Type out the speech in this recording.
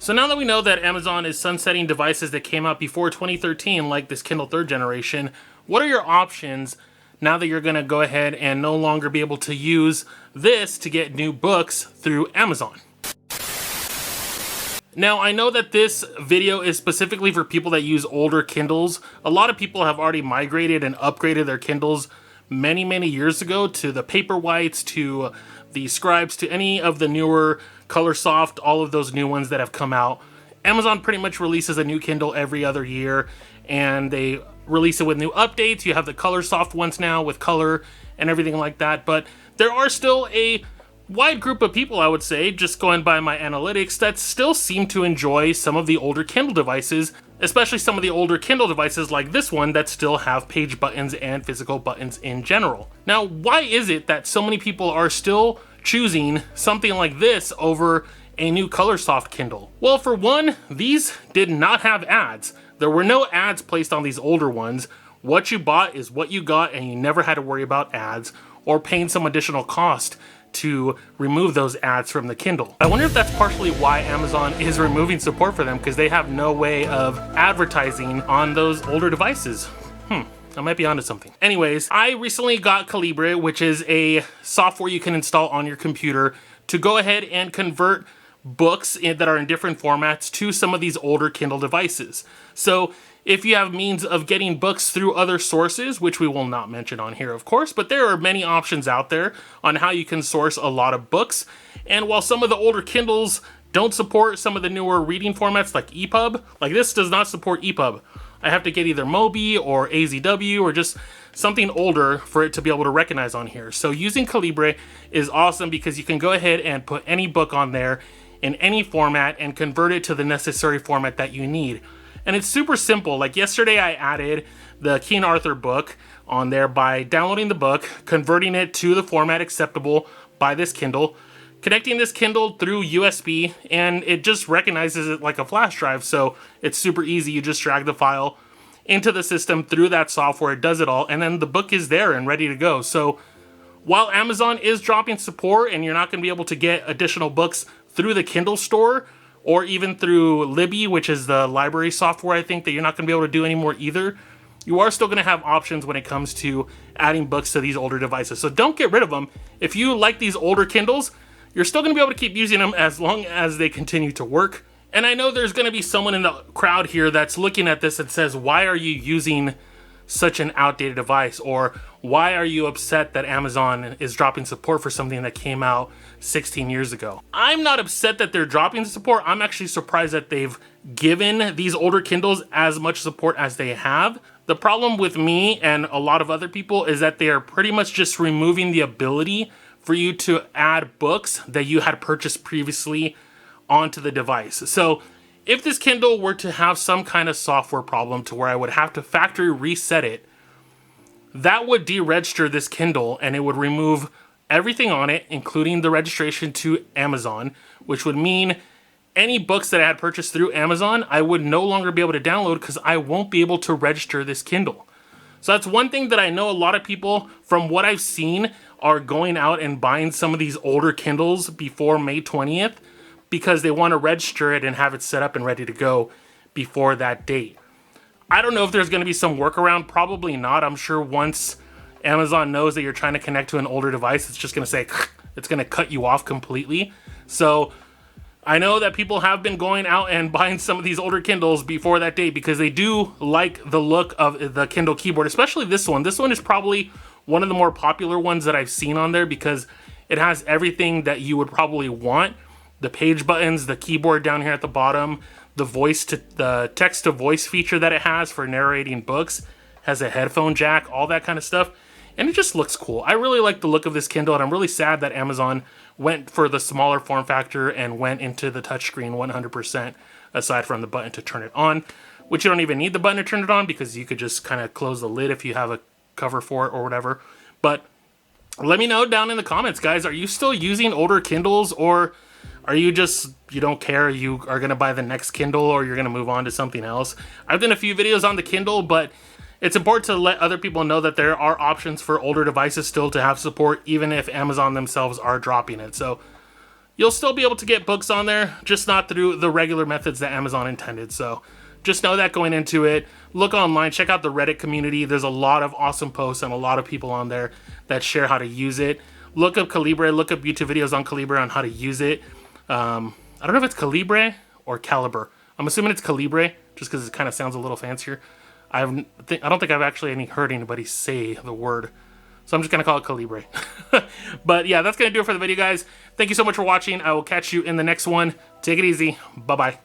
So now that we know that Amazon is sunsetting devices that came out before 2013, like this Kindle 3rd generation, what are your options now that you're going to go ahead and no longer be able to use this to get new books through Amazon? Now, I know that this video is specifically for people that use older Kindles. A lot of people have already migrated and upgraded their Kindles many years ago to the Paperwhites, to the Scribes, to any of the newer Colorsoft, all of those new ones that have come out. Amazon pretty much releases a new Kindle every other year, and they release it with new updates. You have the Colorsoft ones now with color and everything like that, but there are still a wide group of people, I would say, just going by my analytics, that still seem to enjoy some of the older Kindle devices, especially some of the older Kindle devices like this one that still have page buttons and physical buttons in general. Now, why is it that so many people are still choosing something like this over a new Colorsoft Kindle? Well, for one, these did not have ads. There were no ads placed on these older ones. What you bought is what you got, and you never had to worry about ads or paying some additional cost to remove those ads from the Kindle. I wonder if that's partially why Amazon is removing support for them, because they have no way of advertising on those older devices. I might be onto something. Anyways, I recently got Calibre, which is a software you can install on your computer to go ahead and convert books that are in different formats to some of these older Kindle devices. So if you have means of getting books through other sources, which we will not mention on here, of course, but there are many options out there on how you can source a lot of books. And while some of the older Kindles don't support some of the newer reading formats like EPUB, like this does not support EPUB. I have to get either Mobi or AZW or just something older for it to be able to recognize on here. So using Calibre is awesome because you can go ahead and put any book on there in any format and convert it to the necessary format that you need. And it's super simple. Like yesterday I added the King Arthur book on there by downloading the book, converting it to the format acceptable by this Kindle, connecting this Kindle through USB, and it just recognizes it like a flash drive. So it's super easy. You just drag the file into the system through that software. It does it all, and then the book is there and ready to go. So while Amazon is dropping support and you're not going to be able to get additional books through the Kindle store, or even through Libby, which is the library software, I think that you're not going to be able to do anymore either, you are still going to have options when it comes to adding books to these older devices. So don't get rid of them. If you like these older Kindles, you're still going to be able to keep using them as long as they continue to work. And I know there's going to be someone in the crowd here that's looking at this and says, why are you using such an outdated device? Or why are you upset that Amazon is dropping support for something that came out 16 years ago? I'm not upset that they're dropping the support. I'm actually surprised that they've given these older Kindles as much support as they have. The problem with me and a lot of other people is that they are pretty much just removing the ability for you to add books that you had purchased previously onto the device. So if this Kindle were to have some kind of software problem to where I would have to factory reset it, that would deregister this Kindle and it would remove everything on it, including the registration to Amazon, which would mean any books that I had purchased through Amazon, I would no longer be able to download because I won't be able to register this Kindle. So that's one thing that I know a lot of people, from what I've seen, are going out and buying some of these older Kindles before May 20th because they want to register it and have it set up and ready to go before that date. I don't know if there's going to be some workaround. Probably not. I'm sure once Amazon knows that you're trying to connect to an older device, it's just going to say, it's going to cut you off completely. So I know that people have been going out and buying some of these older Kindles before that date because they do like the look of the Kindle keyboard, especially this one. This one is probably one of the more popular ones that I've seen on there because it has everything that you would probably want. The page buttons, the keyboard down here at the bottom, the text to voice feature that it has for narrating books, has a headphone jack, all that kind of stuff. And it just looks cool. I really like the look of this Kindle, and I'm really sad that Amazon went for the smaller form factor and went into the touchscreen 100%, aside from the button to turn it on, which you don't even need the button to turn it on because you could just kind of close the lid if you have a cover for it or whatever. But let me know down in the comments, guys. Are you still using older Kindles, or are you just, you don't care, you are going to buy the next Kindle, or you're going to move on to something else? I've done a few videos on the Kindle, but it's important to let other people know that there are options for older devices still to have support, even if Amazon themselves are dropping it. So you'll still be able to get books on there, just not through the regular methods that Amazon intended. So just know that going into it. Look online, check out the Reddit community. There's a lot of awesome posts and a lot of people on there that share how to use it. Look up Calibre, look up YouTube videos on Calibre on how to use it. I don't know if it's Calibre or Calibre. I'm assuming it's Calibre, just because it kind of sounds a little fancier. I don't think I've actually heard anybody say the word. So I'm just going to call it Calibre. But yeah, that's going to do it for the video, guys. Thank you so much for watching. I will catch you in the next one. Take it easy. Bye-bye.